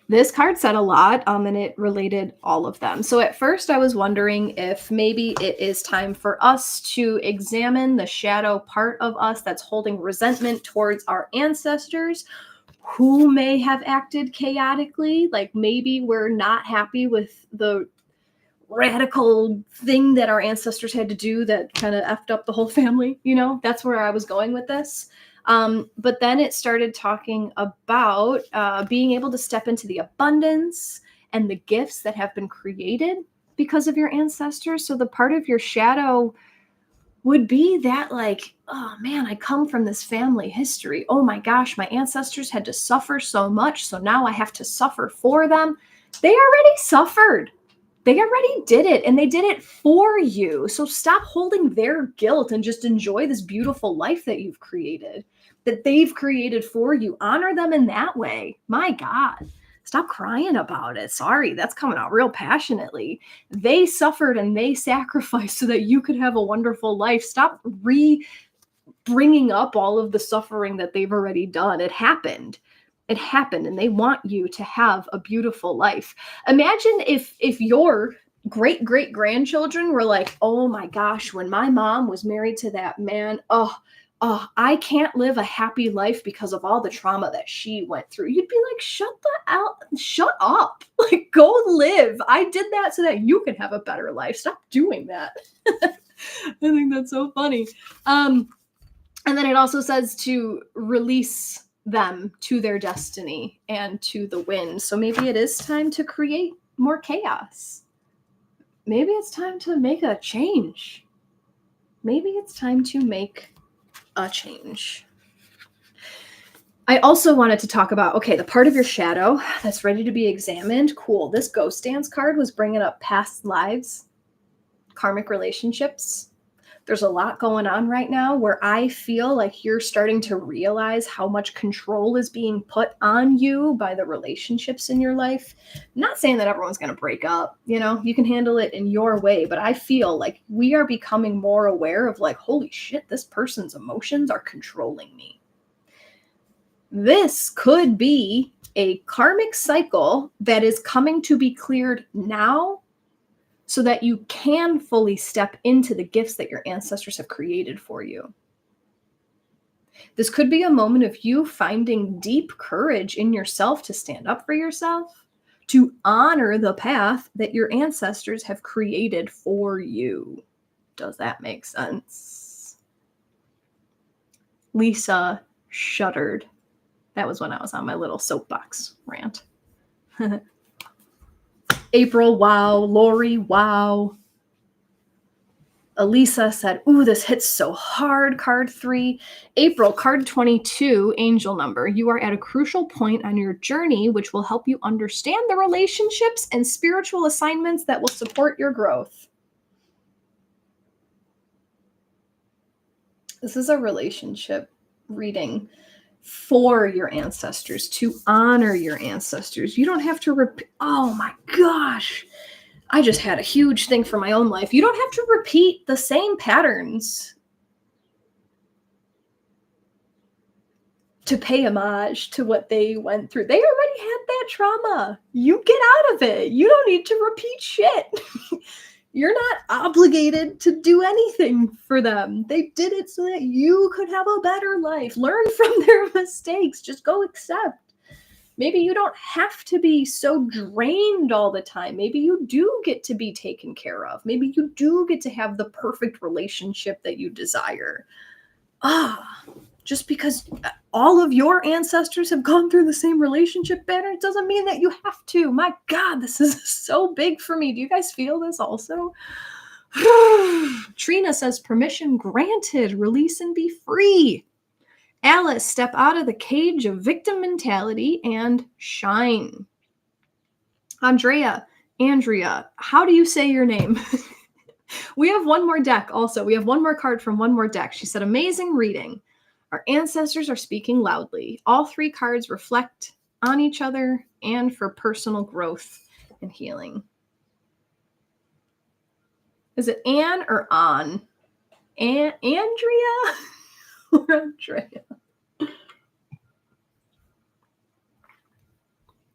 S1: This card said a lot, and it related all of them. So at first I was wondering if maybe it is time for us to examine the shadow part of us that's holding resentment towards our ancestors who may have acted chaotically. Like maybe we're not happy with the radical thing that our ancestors had to do that kind of effed up the whole family. You know, that's where I was going with this. But then it started talking about being able to step into the abundance and the gifts that have been created because of your ancestors. So the part of your shadow would be that like, oh man, I come from this family history. Oh my gosh, my ancestors had to suffer so much. So now I have to suffer for them. They already suffered. They already did it, and they did it for you. So stop holding their guilt and just enjoy this beautiful life that you've created, that they've created for you. Honor them in that way. My God, stop crying about it. Sorry, that's coming out real passionately. They suffered and they sacrificed so that you could have a wonderful life. Stop bringing up all of the suffering that they've already done. It happened. It happened, and they want you to have a beautiful life. Imagine if your great-great-grandchildren were like, oh my gosh, when my mom was married to that man, oh, oh, I can't live a happy life because of all the trauma that she went through. You'd be like, shut up. Like, go live. I did that so that you can have a better life. Stop doing that. I think that's so funny. And then it also says to release them to their destiny and to the wind. So maybe it is time to create more chaos. Maybe it's time to make a change. Maybe it's time to make a change. I also wanted to talk about, okay, the part of your shadow that's ready to be examined. Cool. This Ghost Dance card was bringing up past lives, karmic relationships. There's a lot going on right now where I feel like you're starting to realize how much control is being put on you by the relationships in your life. I'm not saying that everyone's going to break up, you can handle it in your way, but I feel like we are becoming more aware of like, holy shit, this person's emotions are controlling me. This could be a karmic cycle that is coming to be cleared now, so that you can fully step into the gifts that your ancestors have created for you. This could be a moment of you finding deep courage in yourself to stand up for yourself, to honor the path that your ancestors have created for you. Does that make sense? Lisa shuddered. That was when I was on my little soapbox rant. April, wow. Lori, wow. Elisa said, ooh, this hits so hard, card 3. April, card 22, angel number. You are at a crucial point on your journey, which will help you understand the relationships and spiritual assignments that will support your growth. This is a relationship reading for your ancestors, to honor your ancestors. You don't have to repeat. Oh my gosh. I just had a huge thing for my own life. You don't have to repeat the same patterns to pay homage to what they went through. They already had that trauma. You get out of it. You don't need to repeat shit. You're not obligated to do anything for them. They did it so that you could have a better life. Learn from their mistakes. Just go accept. Maybe you don't have to be so drained all the time. Maybe you do get to be taken care of. Maybe you do get to have the perfect relationship that you desire. Just because all of your ancestors have gone through the same relationship pattern, it doesn't mean that you have to. My God, this is so big for me. Do you guys feel this also? Trina says, permission granted. Release and be free. Alice, step out of the cage of victim mentality and shine. Andrea, how do you say your name? We have one more deck also. We have one more card from one more deck. She said, amazing reading. Our ancestors are speaking loudly. All 3 cards reflect on each other and for personal growth and healing. Is it Anne or On? Andrea or Andrea?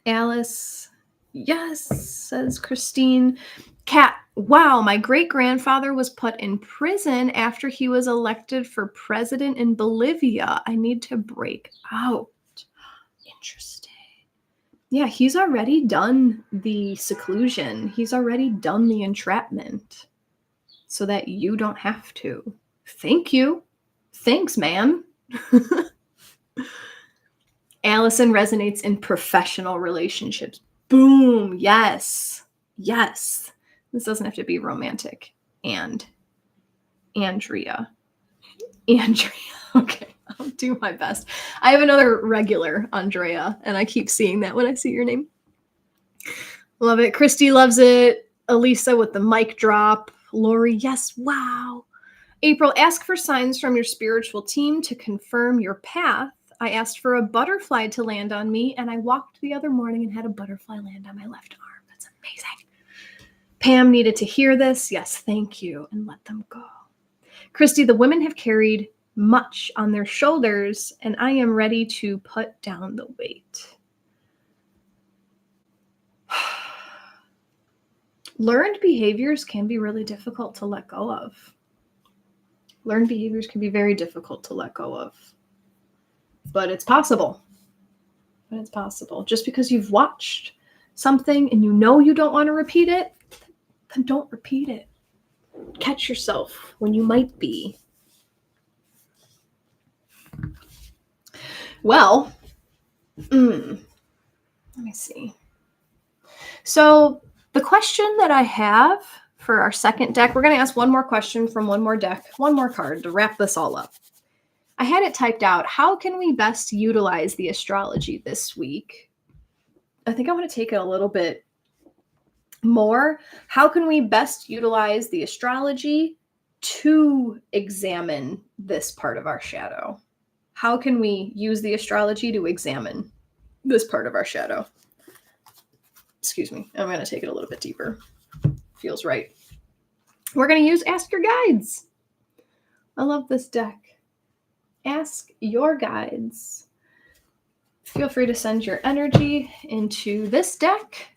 S1: Alice, yes, says Christine. Kat, wow, my great-grandfather was put in prison after he was elected for president in Bolivia. I need to break out. Interesting. Yeah, he's already done the seclusion. He's already done the entrapment so that you don't have to. Thank you. Thanks, man. Allison resonates in professional relationships. Boom. Yes. Yes. This doesn't have to be romantic. And Andrea. Okay. I'll do my best. I have another regular Andrea, and I keep seeing that when I see your name. Love it. Christy loves it. Elisa with the mic drop. Lori, yes. Wow. April, ask for signs from your spiritual team to confirm your path. I asked for a butterfly to land on me, and I walked the other morning and had a butterfly land on my left arm. That's amazing. Pam needed to hear this. Yes, thank you. And let them go. Christy, the women have carried much on their shoulders, and I am ready to put down the weight. Learned behaviors can be really difficult to let go of. Learned behaviors can be very difficult to let go of. But it's possible. Just because you've watched something and you know you don't want to repeat it, then don't repeat it. Catch yourself when you might be. Well, let me see. So the question that I have for our second deck, we're going to ask one more question from one more deck, one more card to wrap this all up. I had it typed out. How can we best utilize the astrology this week? I think I want to take it a little bit more. How can we best utilize the astrology to examine this part of our shadow? How can we use the astrology to examine this part of our shadow? Excuse me. I'm going to take it a little bit deeper. Feels right. We're going to use Ask Your Guides. I love this deck. Ask your guides. Feel free to send your energy into this deck.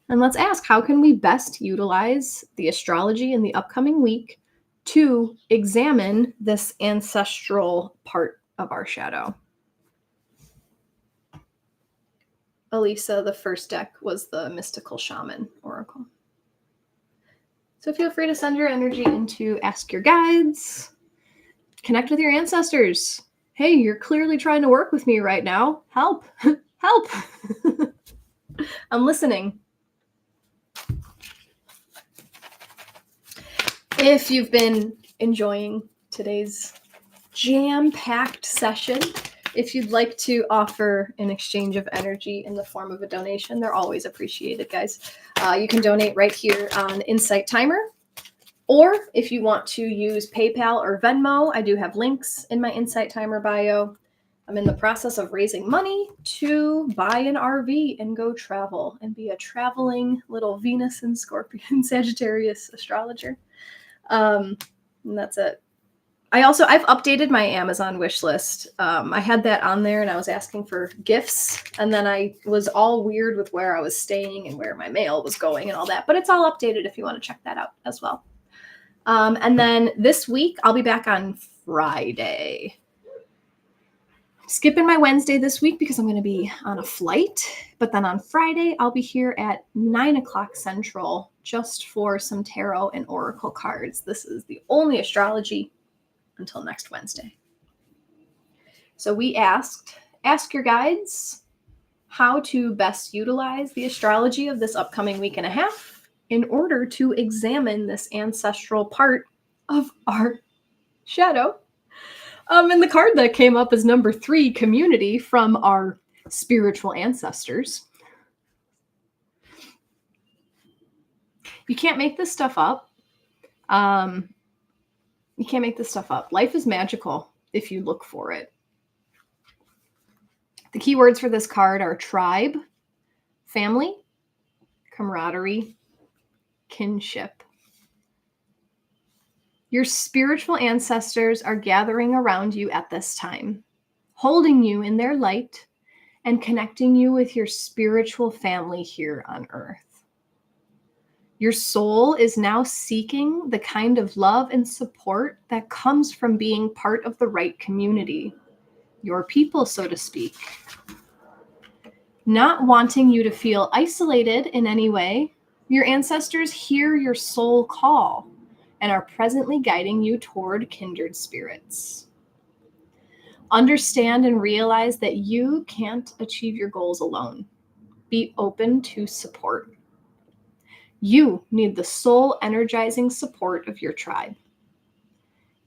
S1: And let's ask, how can we best utilize the astrology in the upcoming week to examine this ancestral part of our shadow? Elisa, the first deck was the Mystical Shaman Oracle. So feel free to send your energy into Ask Your Guides. Connect with your ancestors. Hey, you're clearly trying to work with me right now. Help. Help. I'm listening. If you've been enjoying today's jam-packed session, if you'd like to offer an exchange of energy in the form of a donation, they're always appreciated, guys. You can donate right here on Insight Timer. Or if you want to use PayPal or Venmo, I do have links in my Insight Timer bio. I'm in the process of raising money to buy an RV and go travel and be a traveling little Venus and Scorpion Sagittarius astrologer. And that's it. I've updated my Amazon wish list. I had that on there and I was asking for gifts, and then I was all weird with where I was staying and where my mail was going and all that, but it's all updated if you want to check that out as well. And then this week, I'll be back on Friday. Skipping my Wednesday this week because I'm going to be on a flight. But then on Friday, I'll be here at 9 o'clock Central just for some tarot and oracle cards. This is the only astrology until next Wednesday. So we ask your guides how to best utilize the astrology of this upcoming week and a half in order to examine this ancestral part of our shadow. And the card that came up is number 3, community, from our spiritual ancestors. You can't make this stuff up. You can't make this stuff up. Life is magical if you look for it. The key words for this card are tribe, family, camaraderie, kinship. Your spiritual ancestors are gathering around you at this time, holding you in their light and connecting you with your spiritual family here on Earth. Your soul is now seeking the kind of love and support that comes from being part of the right community, your people, so to speak. Not wanting you to feel isolated in any way, your ancestors hear your soul call and are presently guiding you toward kindred spirits. Understand and realize that you can't achieve your goals alone. Be open to support. You need the soul energizing support of your tribe.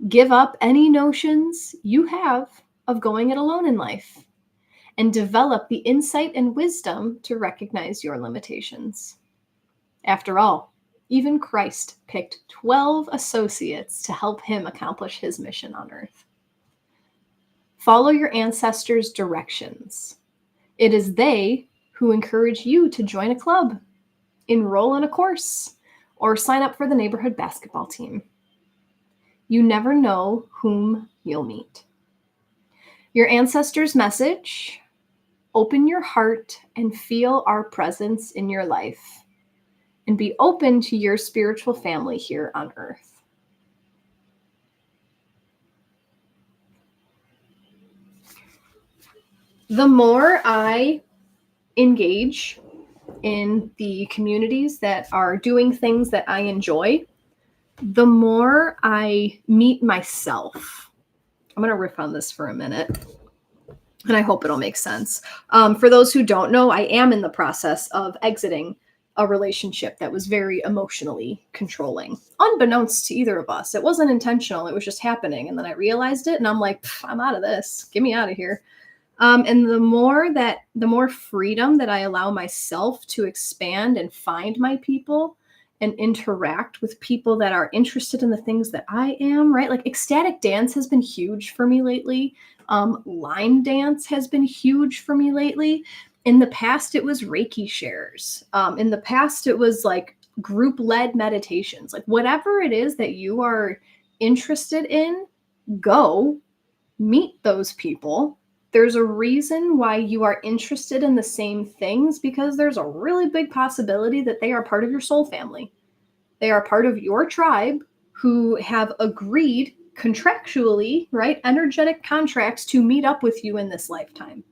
S1: Give up any notions you have of going it alone in life and develop the insight and wisdom to recognize your limitations. After all, even Christ picked 12 associates to help him accomplish his mission on earth. Follow your ancestors' directions. It is they who encourage you to join a club, enroll in a course, or sign up for the neighborhood basketball team. You never know whom you'll meet. Your ancestors' message: open your heart and feel our presence in your life, and be open to your spiritual family here on earth. The more I engage in the communities that are doing things that I enjoy, the more I meet myself. I'm going to riff on this for a minute, and I hope it'll make sense. For those who don't know, I am in the process of exiting a relationship that was very emotionally controlling, unbeknownst to either of us. It wasn't intentional. It was just happening. And then I realized it, and I'm like, I'm out of this. Get me out of here. And the more freedom that I allow myself to expand and find my people and interact with people that are interested in the things that I am, right? Like ecstatic dance has been huge for me lately. Line dance has been huge for me lately. In the past, it was Reiki shares. In the past, it was like group-led meditations. Like whatever it is that you are interested in, go meet those people. There's a reason why you are interested in the same things, because there's a really big possibility that they are part of your soul family. They are part of your tribe who have agreed contractually, right? Energetic contracts to meet up with you in this lifetime.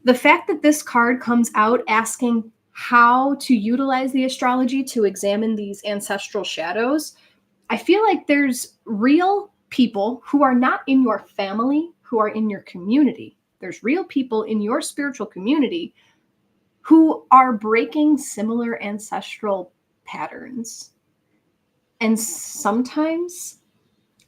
S1: The fact that this card comes out asking how to utilize the astrology to examine these ancestral shadows, I feel like there's real people who are not in your family, who are in your community. There's real people in your spiritual community who are breaking similar ancestral patterns. And sometimes,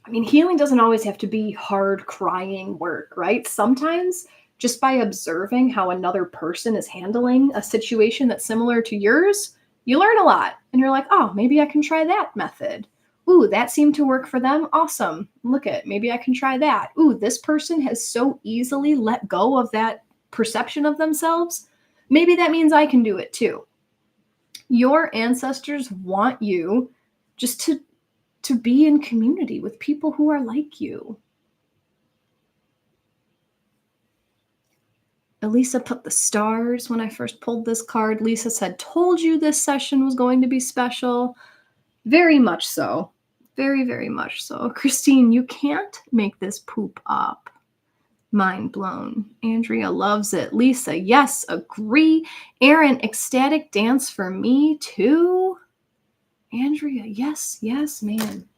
S1: I mean, healing doesn't always have to be hard crying work, right? Sometimes just by observing how another person is handling a situation that's similar to yours, you learn a lot. And you're like, oh, maybe I can try that method. Ooh, that seemed to work for them. Awesome. Look at, maybe I can try that. Ooh, this person has so easily let go of that perception of themselves. Maybe that means I can do it too. Your ancestors want you just to be in community with people who are like you. Elisa put the stars when I first pulled this card. Lisa said, told you this session was going to be special. Very much so. Very, very much so. Christine, you can't make this poop up. Mind blown. Andrea loves it. Lisa, yes, agree. Aaron, ecstatic dance for me too. Andrea, yes, man.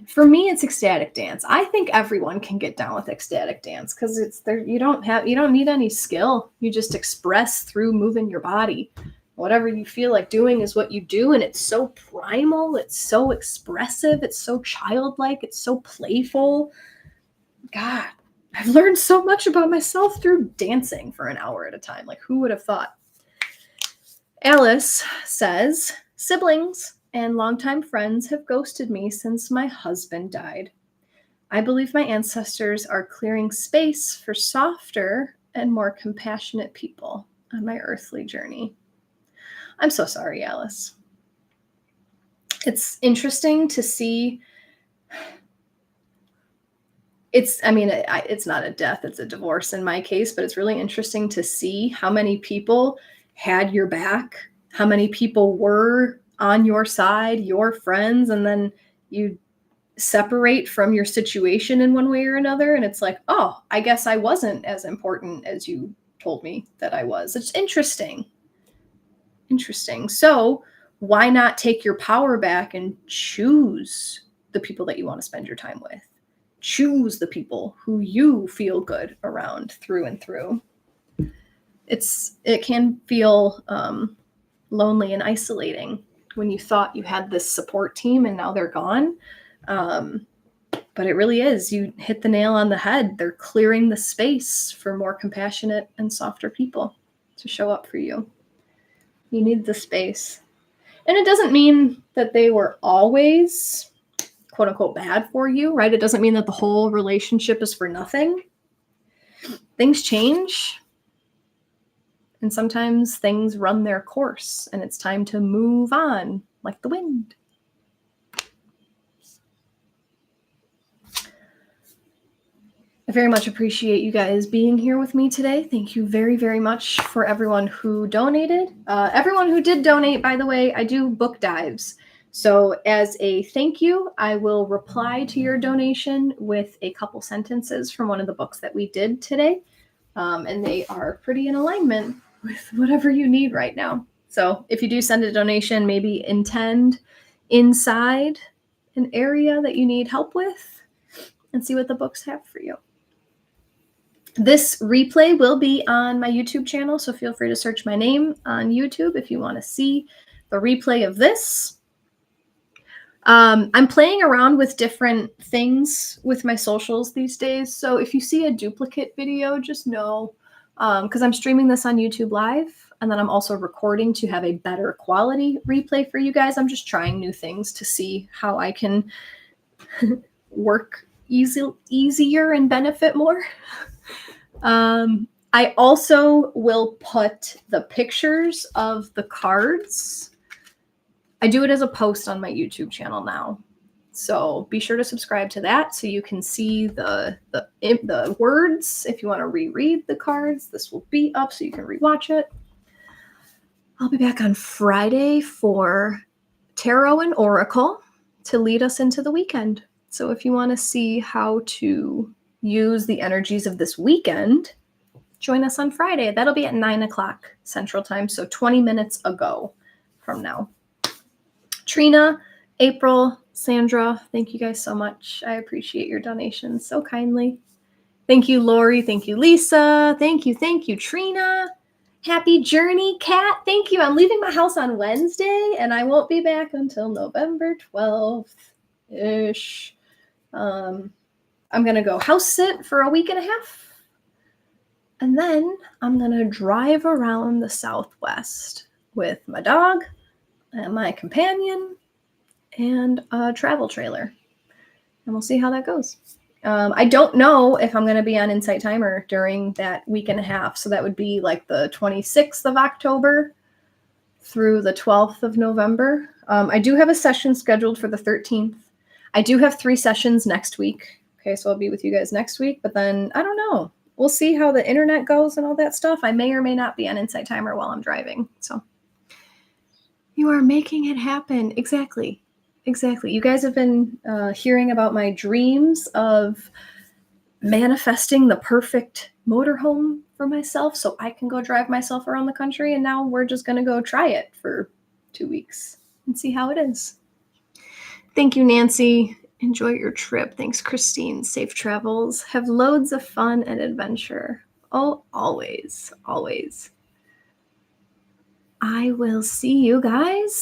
S1: For me, it's ecstatic dance. I think everyone can get down with ecstatic dance because it's there. You don't need any skill. You just express through moving your body. Whatever you feel like doing is what you do. And it's so primal. It's so expressive. It's so childlike. It's so playful. God, I've learned so much about myself through dancing for an hour at a time. Like, who would have thought? Alice says, siblings and longtime friends have ghosted me since my husband died. I believe my ancestors are clearing space for softer and more compassionate people on my earthly journey. I'm so sorry, Alice. It's interesting to see. It's not a death, it's a divorce in my case, but it's really interesting to see how many people had your back, how many people were on your side, your friends, and then you separate from your situation in one way or another. And it's like, oh, I guess I wasn't as important as you told me that I was. It's interesting. So why not take your power back and choose the people that you want to spend your time with? Choose the people who you feel good around through and through. It can feel lonely and isolating when you thought you had this support team and now they're gone. But it really is. You hit the nail on the head. They're clearing the space for more compassionate and softer people to show up for you. You need the space. And it doesn't mean that they were always, quote unquote, bad for you, right? It doesn't mean that the whole relationship is for nothing. Things change. And sometimes things run their course and it's time to move on like the wind. I very much appreciate you guys being here with me today. Thank you very, very much for everyone who donated. Everyone who did donate, by the way, I do book dives. So as a thank you, I will reply to your donation with a couple sentences from one of the books that we did today. And they are pretty in alignment with whatever you need right now. So if you do send a donation, maybe intend inside an area that you need help with and see what the books have for you. This replay will be on my YouTube channel, so feel free to search my name on YouTube if you want to see the replay of this. I'm playing around with different things with my socials these days, so if you see a duplicate video, just know, because I'm streaming this on YouTube Live, and then I'm also recording to have a better quality replay for you guys. I'm just trying new things to see how I can work easier and benefit more. I also will put the pictures of the cards. I do it as a post on my YouTube channel now. So be sure to subscribe to that so you can see the words. If you want to reread the cards, this will be up so you can rewatch it. I'll be back on Friday for Tarot and Oracle to lead us into the weekend. So if you want to see how to use the energies of this weekend, join us on Friday. That'll be at 9 o'clock Central Time, so 20 minutes ago from now. Trina, April, Sandra, thank you guys so much. I appreciate your donations so kindly. Thank you, Lori. Thank you, Lisa. Thank you, Trina. Happy journey, Kat. Thank you. I'm leaving my house on Wednesday, and I won't be back until November 12th-ish. I'm going to go house sit for a week and a half. And then I'm going to drive around the Southwest with my dog and my companion and a travel trailer. And we'll see how that goes. I don't know if I'm going to be on Insight Timer during that week and a half. So that would be like the 26th of October through the 12th of November. I do have a session scheduled for the 13th. I do have 3 sessions next week. Okay, so I'll be with you guys next week. But then, I don't know. We'll see how the internet goes and all that stuff. I may or may not be on Insight Timer while I'm driving. So you are making it happen. Exactly. You guys have been hearing about my dreams of manifesting the perfect motorhome for myself so I can go drive myself around the country. And now we're just going to go try it for 2 weeks and see how it is. Thank you, Nancy. Enjoy your trip. Thanks, Christine. Safe travels. Have loads of fun and adventure. Oh, always. I will see you guys